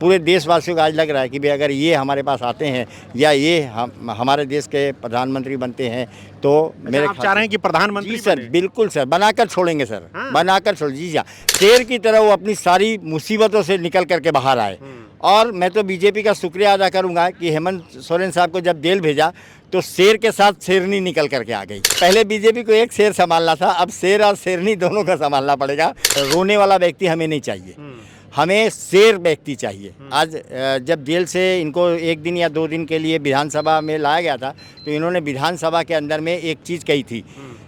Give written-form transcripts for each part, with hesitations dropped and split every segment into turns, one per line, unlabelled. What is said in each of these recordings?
पूरे देशवासियों को आज लग रहा है कि भाई अगर ये हमारे पास आते हैं या ये हमारे देश के प्रधानमंत्री बनते हैं तो मेरे
आप चाह रहे हैं कि प्रधानमंत्री
जी सर,
बने?
बिल्कुल सर, बनाकर छोड़ेंगे सर।
हाँ।
बनाकर छोड़ जी हाँ, शेर की तरह वो अपनी सारी मुसीबतों से निकल करके बाहर आए। और मैं तो बीजेपी का शुक्रिया अदा करूंगा कि हेमंत सोरेन साहब को जब जेल भेजा तो शेर के साथ शेरनी निकल करके आ गई। पहले बीजेपी को एक शेर संभालना था, अब शेर और शेरनी दोनों का संभालना पड़ेगा। रोने वाला व्यक्ति हमें नहीं चाहिए, हमें शेर व्यक्ति चाहिए। आज जब जेल से इनको 1 दिन या 2 दिन के लिए विधानसभा में लाया गया था तो इन्होंने विधानसभा के अंदर में एक चीज़ कही थी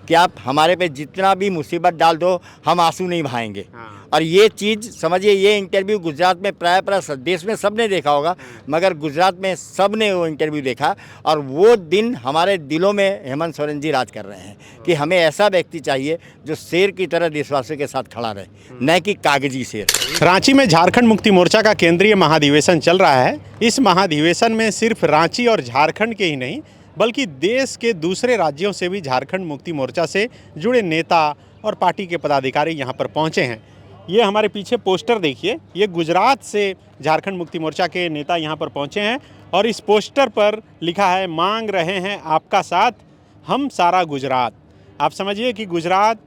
कि आप हमारे पे जितना भी मुसीबत डाल दो हम आंसू नहीं बहाएंगे। और ये चीज़ समझिए, ये इंटरव्यू गुजरात में प्राय देश में सब ने देखा होगा, मगर गुजरात में सब ने वो इंटरव्यू देखा। और वो दिन हमारे दिलों में हेमंत सोरेन जी राज कर रहे हैं कि हमें ऐसा व्यक्ति चाहिए जो शेर की तरह देशवासियों के साथ खड़ा रहे, न कि कागजी शेर।
रांची में झारखंड मुक्ति मोर्चा का केंद्रीय महाधिवेशन चल रहा है। इस महाधिवेशन में सिर्फ रांची और झारखंड के ही नहीं बल्कि देश के दूसरे राज्यों से भी झारखंड मुक्ति मोर्चा से जुड़े नेता और पार्टी के पदाधिकारी यहाँ पर पहुँचे हैं। ये हमारे पीछे पोस्टर देखिए, ये गुजरात से झारखंड मुक्ति मोर्चा के नेता यहाँ पर पहुँचे हैं और इस पोस्टर पर लिखा है, मांग रहे हैं आपका साथ हम सारा गुजरात। आप समझिए कि गुजरात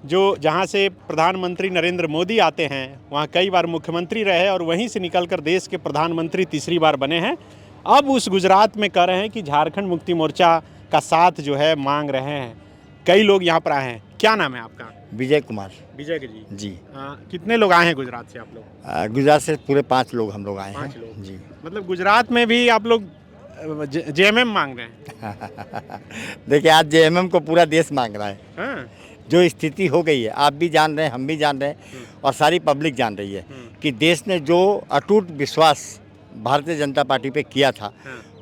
जो जहाँ से प्रधानमंत्री नरेंद्र मोदी आते हैं, वहाँ कई बार मुख्यमंत्री रहे और वहीं से निकलकर देश के प्रधानमंत्री तीसरी बार बने हैं। अब उस गुजरात में कह रहे हैं कि झारखंड मुक्ति मोर्चा का साथ जो है मांग रहे हैं। कई लोग यहाँ पर आए हैं। क्या नाम है आपका?
विजय कुमार।
विजय जी
जी।
कितने लोग आए हैं गुजरात से आप लोग?
गुजरात से पूरे 5 लोग हम लोग आए हैं।
5 लोग
जी।
मतलब गुजरात में भी आप लोग जेएमएम मांग रहे हैं?
देखिए, आज जेएमएम को पूरा देश मांग रहा है।
हाँ।
जो स्थिति हो गई है, आप भी जान रहे हैं, हम भी जान रहे हैं और सारी पब्लिक जान रही है कि देश ने जो अटूट विश्वास भारतीय जनता पार्टी पे किया था,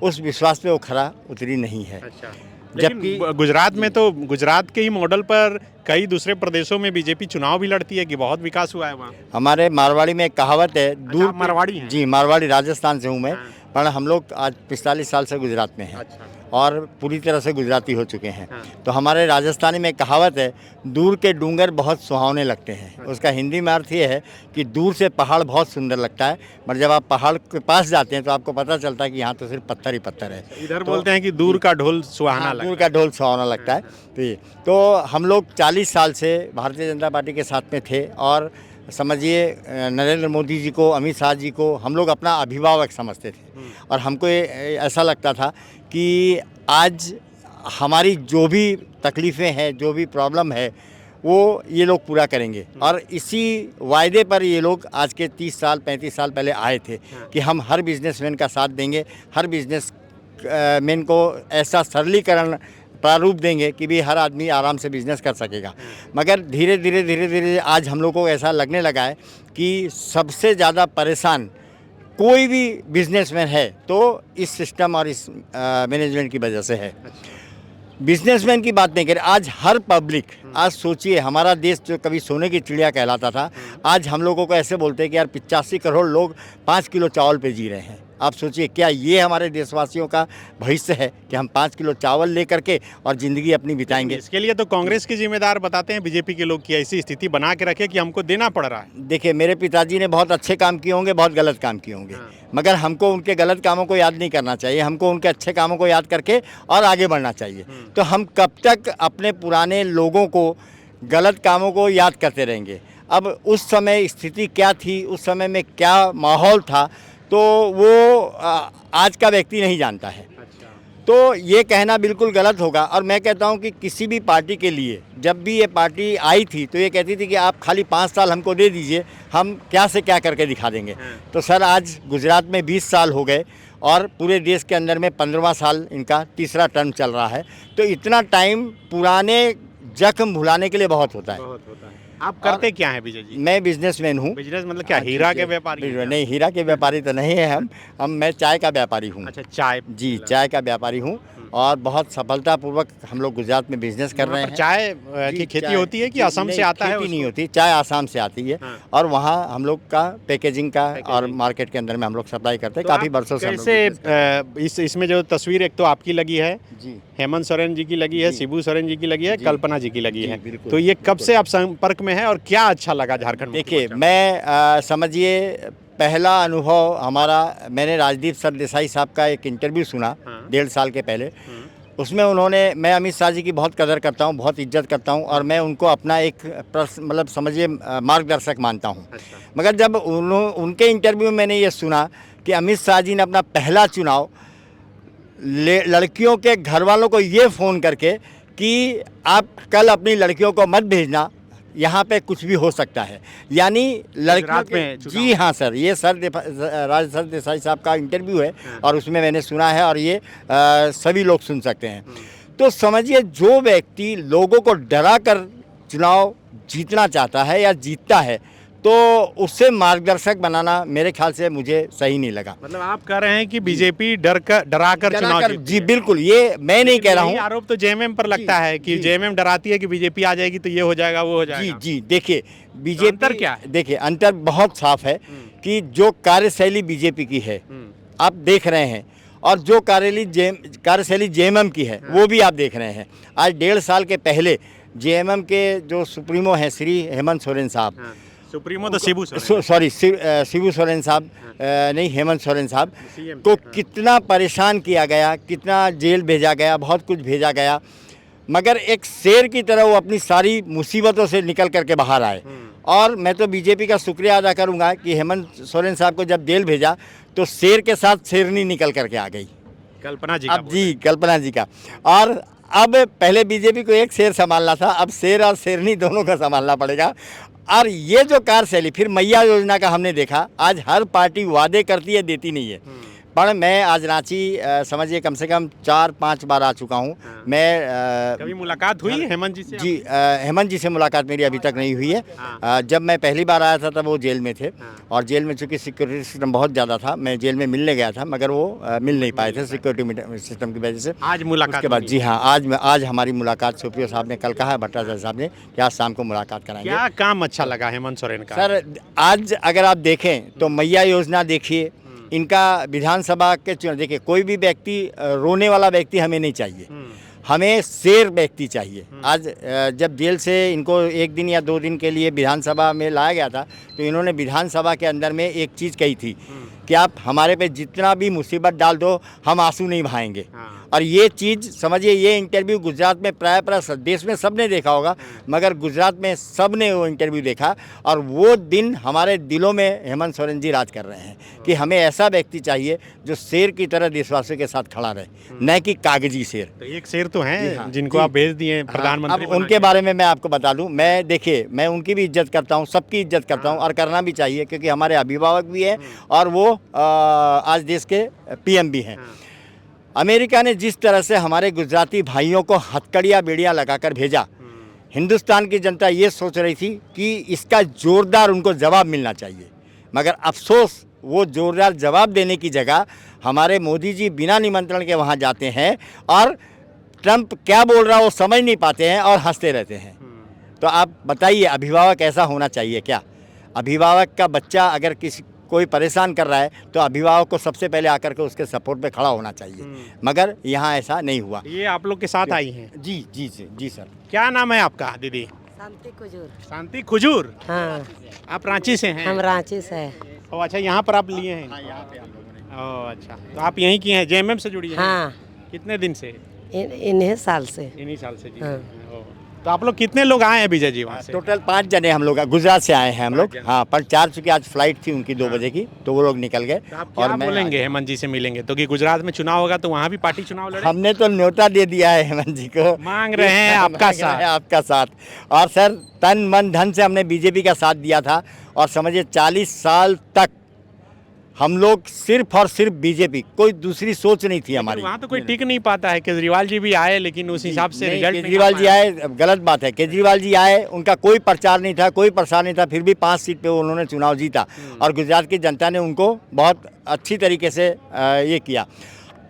उस विश्वास पे वो खरा उतरी नहीं है।
अच्छा।
जबकि
गुजरात में तो गुजरात के ही मॉडल पर कई दूसरे प्रदेशों में बीजेपी चुनाव भी लड़ती है कि बहुत विकास हुआ है वहाँ।
हमारे मारवाड़ी में एक कहावत है, दूर
मारवाड़ी है?
जी, मारवाड़ी, राजस्थान से हूँ मैं, पर हम लोग आज 45 साल से गुजरात में हैं।
अच्छा।
और पूरी तरह से गुजराती हो चुके हैं। तो हमारे राजस्थानी में कहावत है, दूर के डूंगर बहुत सुहावने लगते हैं। उसका हिंदी में अर्थ ये है कि दूर से पहाड़ बहुत सुंदर लगता है, पर जब आप पहाड़ के पास जाते हैं तो आपको पता चलता है कि यहाँ तो सिर्फ पत्थर ही पत्थर है।
इधर बोलते हैं कि दूर का ढोल सुहाना लगता है।
दूर का ढोल सुहावना लगता है। तो हम लोग 40 साल से भारतीय जनता पार्टी के साथ में थे और समझिए नरेंद्र मोदी जी को, अमित शाह जी को हम लोग अपना अभिभावक समझते थे। और हमको ऐसा लगता था कि आज हमारी जो भी तकलीफ़ें हैं, जो भी प्रॉब्लम है, वो ये लोग पूरा करेंगे। और इसी वायदे पर ये लोग आज के 30 साल 35 साल पहले आए थे कि हम हर बिजनेसमैन का साथ देंगे, हर बिजनेसमैन को ऐसा सरलीकरण प्रारूप देंगे कि भी हर आदमी आराम से बिजनेस कर सकेगा। मगर धीरे धीरे आज हम लोग को ऐसा लगने लगा है कि सबसे ज़्यादा परेशान कोई भी बिजनेसमैन है तो इस सिस्टम और इस मैनेजमेंट की वजह से है। बिजनेसमैन की बात नहीं करें, आज हर पब्लिक, आज सोचिए हमारा देश जो कभी सोने की चिड़िया कहलाता था, आज हम लोगों को ऐसे बोलते हैं कि यार 85 करोड़ लोग 5 किलो चावल पे जी रहे हैं। आप सोचिए, क्या ये हमारे देशवासियों का भविष्य है कि हम 5 किलो चावल ले करके और ज़िंदगी अपनी बिताएंगे?
इसके लिए तो कांग्रेस की जिम्मेदार बताते हैं बीजेपी के लोग कि ऐसी स्थिति बना के रखे कि हमको देना पड़ रहा है।
देखिए, मेरे पिताजी ने बहुत अच्छे काम किए होंगे, बहुत गलत काम किए होंगे, मगर हमको उनके गलत कामों को याद नहीं करना चाहिए, हमको उनके अच्छे कामों को याद करके और आगे बढ़ना चाहिए। तो हम कब तक अपने पुराने लोगों को गलत कामों को याद करते रहेंगे? अब उस समय स्थिति क्या थी, उस समय में क्या माहौल था, तो वो आज का व्यक्ति नहीं जानता है। तो ये कहना बिल्कुल गलत होगा। और मैं कहता हूँ कि किसी भी पार्टी के लिए जब भी ये पार्टी आई थी तो ये कहती थी कि आप खाली 5 साल हमको दे दीजिए, हम क्या से क्या करके दिखा देंगे। तो सर, आज गुजरात में 20 साल हो गए और पूरे देश के अंदर में 15वां साल इनका तीसरा टर्म चल रहा है। तो इतना टाइम पुराने जख्म भुलाने के लिए बहुत होता है।
आप करते क्या हैं विजय जी?
मैं बिजनेसमैन हूँ।
बिजनेस मतलब क्या, हीरा के व्यापारी?
नहीं, हीरा के व्यापारी तो नहीं है मैं चाय का व्यापारी हूँ।
अच्छा, चाय?
जी, चाय का व्यापारी हूँ और बहुत सफलतापूर्वक हम लोग गुजरात में बिजनेस कर रहे हैं।
चाय की खेती होती है कि असम से आता है?
खेती नहीं होती, चाय आसाम से आती है। और वहाँ हम लोग का पैकेजिंग का और मार्केट के अंदर में हम लोग सप्लाई करते हैं काफ़ी वर्षों से।
कैसे इसमें जो तस्वीर एक तो आपकी लगी है
जी,
हेमंत सोरेन जी की लगी है, शिबू सोरेन जी की लगी है, कल्पना जी की लगी है, तो ये कब से आप संपर्क में में है और क्या अच्छा लगा झारखंड मुक्ति
देखिए
मोर्चा में?
मैं समझिए पहला अनुभव हमारा, मैंने राजदीप सरदेसाई साहब का एक इंटरव्यू सुना
हाँ।
1.5 साल के पहले। उसमें उन्होंने, मैं अमित शाह जी की बहुत कदर करता हूँ, बहुत इज्जत करता हूँ और मैं उनको अपना एक मतलब समझिए मार्गदर्शक मानता हूँ।
अच्छा।
मगर जब उनके इंटरव्यू में मैंने ये सुना कि अमित शाह जी ने अपना पहला चुनाव लड़कियों के घर वालों को ये फ़ोन करके कि आप कल अपनी लड़कियों को मत भेजना, यहाँ पे कुछ भी हो सकता है, यानी लड़कियों
में
के, जी हाँ सर, ये राज सरदेसाई साहब का इंटरव्यू है और उसमें मैंने सुना है और ये सभी लोग सुन सकते हैं। तो समझिए जो व्यक्ति लोगों को डरा कर चुनाव जीतना चाहता है या जीतता है तो उससे मार्गदर्शक बनाना मेरे ख्याल से मुझे सही नहीं लगा।
मतलब आप कह रहे हैं कि बीजेपी डरा कर चुनाव जीतती
जी
है।
बिल्कुल, ये मैं नहीं कह रहा
यही
हूँ।
आरोप तो जेएमएम पर लगता है कि
जी।
जेएमएम डराती है कि बीजेपी आ जाएगी तो ये हो जाएगा वो हो
जी
जाएगा।
जी देखिए बीजेपी,
अंतर क्या है?
देखिए अंतर बहुत साफ है कि जो कार्यशैली बीजेपी की है आप देख रहे हैं और जो कार्यशैली जेएमएम की है वो भी आप देख रहे हैं। आज 1.5 साल के पहले जेएमएम के जो सुप्रीमो हैं श्री हेमंत सोरेन साहब,
सुप्रीमो तो शिबू सोरेन।
सॉरी शिबू सोरेन साहब, नहीं हेमंत सोरेन साहब
CM
को कितना परेशान किया गया, कितना जेल भेजा गया, बहुत कुछ भेजा गया, मगर एक शेर की तरह वो अपनी सारी मुसीबतों से निकल करके बाहर आए। और मैं तो बीजेपी का शुक्रिया अदा करूंगा कि हेमंत सोरेन साहब को जब जेल भेजा तो शेर के साथ शेरनी निकल करके आ गई,
कल्पना जी का
अब जी कल्पना जी का। और अब पहले बीजेपी को एक शेर संभालना था, अब शेर और शेरनी दोनों का संभालना पड़ेगा। और ये जो कार्यशैली, फिर मैया योजना का हमने देखा, आज हर पार्टी वादे करती है देती नहीं है। पर मैं आज रांची समझिए कम से कम 4-5 बार आ चुका हूँ। मैं
कभी मुलाकात हुई हेमंत जी से?
जी हेमंत जी से मुलाकात मेरी अभी तक नहीं हुई है। जब मैं पहली बार आया था तब वो जेल में थे और जेल में चूंकि सिक्योरिटी सिस्टम बहुत ज़्यादा था, मैं जेल में मिलने गया था मगर वो मिल नहीं पाए थे सिक्योरिटी सिस्टम की वजह से।
आज मुलाकात
उसके बाद जी हाँ आज हमारी मुलाकात सुप्रियो साहब ने कल कहा, भट्टाचार्य साहब ने कि आज शाम को मुलाकात कराएंगे।
क्या काम अच्छा लगा हेमंत सोरेन का?
सर आज अगर आप देखें तो मैया योजना देखिए, इनका विधानसभा के चुनाव देखिए, कोई भी व्यक्ति रोने वाला व्यक्ति हमें नहीं चाहिए, हमें शेर व्यक्ति चाहिए। आज जब जेल से इनको 1 दिन या 2 दिन के लिए विधानसभा में लाया गया था तो इन्होंने विधानसभा के अंदर में एक चीज़ कही थी कि आप हमारे पे जितना भी मुसीबत डाल दो हम आंसू नहीं बहाएंगे। और ये चीज़ समझिए, ये इंटरव्यू गुजरात में प्राय देश में सब ने देखा होगा, मगर गुजरात में सब ने वो इंटरव्यू देखा और वो दिन हमारे दिलों में हेमंत सोरेन जी राज कर रहे हैं कि हमें ऐसा व्यक्ति चाहिए जो शेर की तरह देशवासियों के साथ खड़ा रहे, न कि कागजी शेर।
तो एक शेर तो हैं
हाँ,
जिनको
जी।
आप भेज दिए प्रधानमंत्री
अब उनके बारे में मैं आपको बता दूं, मैं देखिए मैं उनकी भी इज्जत करता हूं, सबकी इज्जत करता हूं और करना भी चाहिए क्योंकि हमारे अभिभावक भी हैं और वो आज देश के पीएम भी हैं। अमेरिका ने जिस तरह से हमारे गुजराती भाइयों को हथकड़ियाँ बेड़ियाँ लगाकर भेजा, हिंदुस्तान की जनता ये सोच रही थी कि इसका जोरदार उनको जवाब मिलना चाहिए, मगर अफसोस वो जोरदार जवाब देने की जगह हमारे मोदी जी बिना निमंत्रण के वहाँ जाते हैं और ट्रंप क्या बोल रहा है वो समझ नहीं पाते हैं और हंसते रहते हैं। तो आप बताइए अभिभावक ऐसा होना चाहिए क्या? अभिभावक का बच्चा अगर कोई परेशान कर रहा है तो अभिभावक को सबसे पहले आकर के उसके सपोर्ट पे खड़ा होना चाहिए, मगर यहाँ ऐसा नहीं हुआ।
ये आप लोग के साथ आई हैं?
जी जी जी जी सर।
क्या नाम है आपका दीदी?
शांति कुजूर।
शांति खुजूर।
हाँ,
आप रांची से हैं?
हम रांची से हैं।
ओ अच्छा, यहाँ पर आप लिए हैं?
यहाँ पे हम लोगों ने।
ओ अच्छा, तो आप यहीं की हैं, जेएमएम से जुड़ी हैं?
हाँ,
कितने दिन से?
इन्हीं साल से।
इन्हीं साल से जी।
हाँ।
ओ, तो आप लोग कितने लोग आए हैं विजय जी वहाँ से?
टोटल 5 जने हम लोग गुजरात से आए हैं हम लोग। हाँ, पर 4 चूँकि आज फ्लाइट थी उनकी 2 बजे की तो वो लोग निकल गए।
तो आप क्या बोलेंगे हेमंत जी से मिलेंगे तो? कि गुजरात में चुनाव होगा तो वहाँ भी पार्टी चुनाव लड़े?
हमने तो न्योता दे दिया है हेमंत जी को,
मांग रहे हैं आपका
मांग रहे हैं
साथ।
आपका साथ। और सर तन मन धन से हमने बीजेपी का साथ दिया था और समझिए 40 साल तक हम लोग सिर्फ और सिर्फ बीजेपी, कोई दूसरी सोच नहीं थी हमारी।
वहाँ तो कोई टिक नहीं पाता है। केजरीवाल जी भी आए लेकिन उस हिसाब से
नहीं,
रिजल्ट
केजरीवाल जी आए, गलत बात है। केजरीवाल जी आए, उनका कोई प्रचार नहीं था, कोई प्रसार नहीं था, फिर भी 5 सीट पे उन्होंने चुनाव जीता और गुजरात की जनता ने उनको बहुत अच्छी तरीके से ये किया।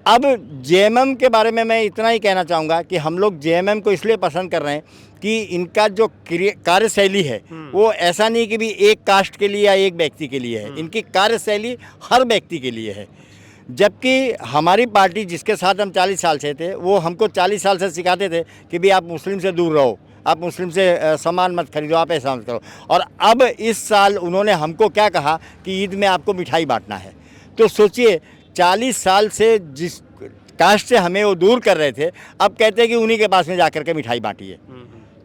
अब जेएमएम के बारे में मैं इतना ही कहना चाहूँगा कि हम लोग जेएमएम को इसलिए पसंद कर रहे हैं कि इनका जो कार्यशैली है वो ऐसा नहीं कि भी एक कास्ट के लिए या एक व्यक्ति के लिए है, इनकी कार्यशैली हर व्यक्ति के लिए है। जबकि हमारी पार्टी जिसके साथ हम 40 साल से थे वो हमको 40 साल से सिखाते थे कि भी आप मुस्लिम से दूर रहो, आप मुस्लिम से सामान मत खरीदो, आप ऐसा मत करो। और अब इस साल उन्होंने हमको क्या कहा कि ईद में आपको मिठाई बांटना है। तो सोचिए 40 साल से जिस कास्ट से हमें वो दूर कर रहे थे, अब कहते हैं कि उन्हीं के पास में जाकर के मिठाई बांटिए।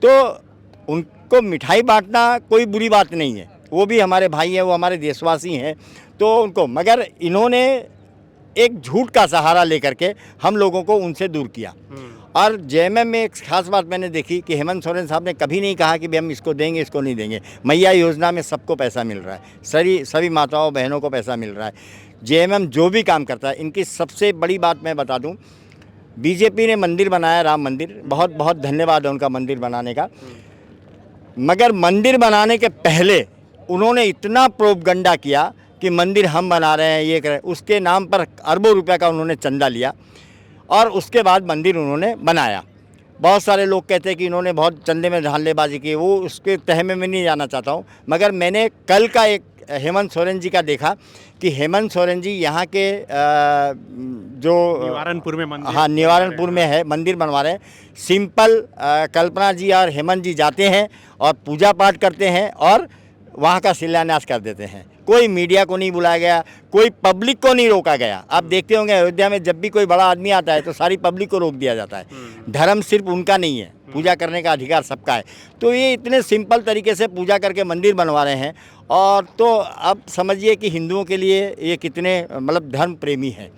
तो उनको मिठाई बांटना कोई बुरी बात नहीं है, वो भी हमारे भाई हैं, वो हमारे देशवासी हैं, तो उनको, मगर इन्होंने एक झूठ का सहारा लेकर के हम लोगों को उनसे दूर किया। और जेएमएम में एक खास बात मैंने देखी कि हेमंत सोरेन साहब ने कभी नहीं कहा कि भाई हम इसको देंगे, इसको नहीं देंगे। मैया योजना में सबको पैसा मिल रहा है, सभी माताओं बहनों को पैसा मिल रहा है। जेएमएम जो भी काम करता है, इनकी सबसे बड़ी बात मैं बता दूं, बीजेपी ने मंदिर बनाया, राम मंदिर, बहुत बहुत धन्यवाद है उनका मंदिर बनाने का। मगर मंदिर बनाने के पहले उन्होंने इतना प्रोपगंडा किया कि मंदिर हम बना रहे हैं, ये कर रहे हैं, उसके नाम पर अरबों रुपए का उन्होंने चंदा लिया और उसके बाद मंदिर उन्होंने बनाया। बहुत सारे लोग कहते हैं कि इन्होंने बहुत चंदे में धांधलेबाजी की, वो उसके तह में मैं नहीं जाना चाहता हूँ। मगर मैंने कल का एक हेमंत सोरेन जी का देखा कि हेमंत सोरेन जी यहाँ के जो
निवारनपुर में मंदिर,
हाँ निवारनपुर में है, मंदिर बनवा रहे हैं। सिंपल कल्पना जी और हेमंत जी जाते हैं और पूजा पाठ करते हैं और वहाँ का शिलान्यास कर देते हैं। कोई मीडिया को नहीं बुलाया गया, कोई पब्लिक को नहीं रोका गया। आप देखते होंगे अयोध्या में जब भी कोई बड़ा आदमी आता है तो सारी पब्लिक को रोक दिया जाता है। धर्म सिर्फ उनका नहीं है, पूजा करने का अधिकार सबका है। तो ये इतने सिंपल तरीके से पूजा करके मंदिर बनवा रहे हैं। और तो अब समझिए कि हिंदुओं के लिए ये कितने मतलब धर्म प्रेमी हैं।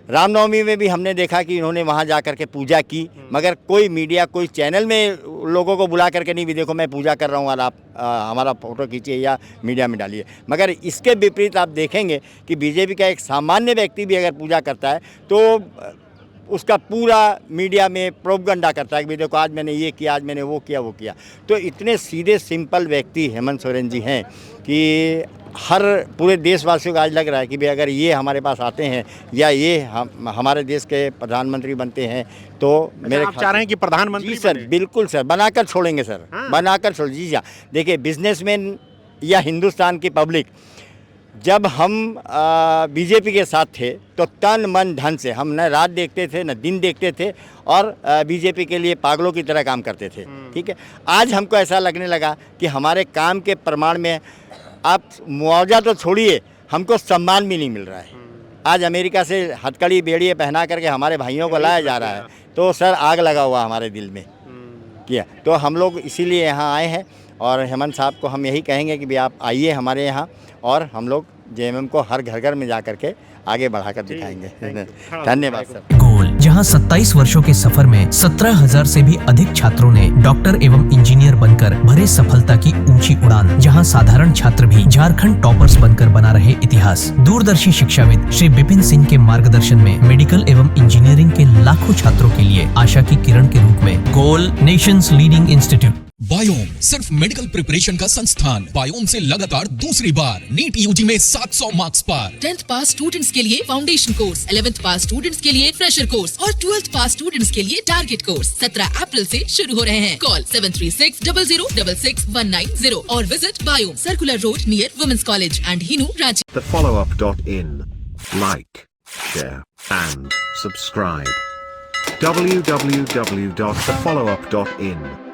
रामनवमी में भी हमने देखा कि इन्होंने वहाँ जा कर के पूजा की, मगर कोई मीडिया, कोई चैनल में लोगों को बुला करके नहीं भी देखो मैं पूजा कर रहा हूँ और आप हमारा फ़ोटो खींचिए या मीडिया में डालिए। मगर इसके विपरीत आप देखेंगे कि बीजेपी का एक सामान्य व्यक्ति भी अगर पूजा करता है तो उसका पूरा मीडिया में प्रोपगंडा करता है कि देखो आज मैंने ये किया, आज मैंने वो किया। तो इतने सीधे सिंपल व्यक्ति हेमंत सोरेन जी हैं कि हर पूरे देशवासियों को आज लग रहा है कि भाई अगर ये हमारे पास आते हैं या ये हमारे देश के प्रधानमंत्री बनते हैं तो मेरे
आप चाह रहे हैं कि प्रधानमंत्री?
जी सर, बिल्कुल सर, बनाकर छोड़ेंगे सर।
हाँ।
बनाकर छोड़ जी। देखिए बिजनेसमैन या हिंदुस्तान की पब्लिक, जब हम बीजेपी के साथ थे तो तन मन धन से हम न रात देखते थे न दिन देखते थे और बीजेपी के लिए पागलों की तरह काम करते थे। ठीक है, आज हमको ऐसा लगने लगा कि हमारे काम के प्रमाण में आप मुआवजा तो छोड़िए, हमको सम्मान भी नहीं मिल रहा है। आज अमेरिका से हथकड़ी बेड़िए पहना करके हमारे भाइयों को लाया जा रहा है, तो सर आग लगा हुआ हमारे दिल में किया। तो हम लोग इसीलिए यहाँ आए हैं और हेमंत साहब को हम यही कहेंगे कि भाई आप आइए हमारे यहाँ और हम लोग जेएमएम को हर घर घर में जा करके आगे बढ़ाकर दिखाएंगे। धन्यवाद सर।
गोल, जहां 27 वर्षों के सफर में 17,000 से भी अधिक छात्रों ने डॉक्टर एवं इंजीनियर बनकर भरे सफलता की ऊंची उड़ान, जहां साधारण छात्र भी झारखंड टॉपर्स बनकर बना रहे इतिहास। दूरदर्शी शिक्षाविद श्री विपिन सिंह के मार्गदर्शन में मेडिकल एवं इंजीनियरिंग के लाखों छात्रों के लिए आशा की किरण के रूप में गोल, नेशंस लीडिंग इंस्टीट्यूट।
बायोम सिर्फ मेडिकल प्रिपरेशन का संस्थान। बायोम से लगातार दूसरी बार नीट यूजी में 700 मार्क्स पार।
10th पास स्टूडेंट्स के लिए फाउंडेशन कोर्स, 11th पास स्टूडेंट्स के लिए फ्रेशर कोर्स और 12th पास स्टूडेंट्स के लिए टारगेट कोर्स 17 अप्रैल से शुरू हो रहे हैं। कॉल 7360066190 और विजिट बायोम, circular road near women's college and Hinoo, Ranchi.
thefollowup.in. Like, share and subscribe. www.thefollowup.in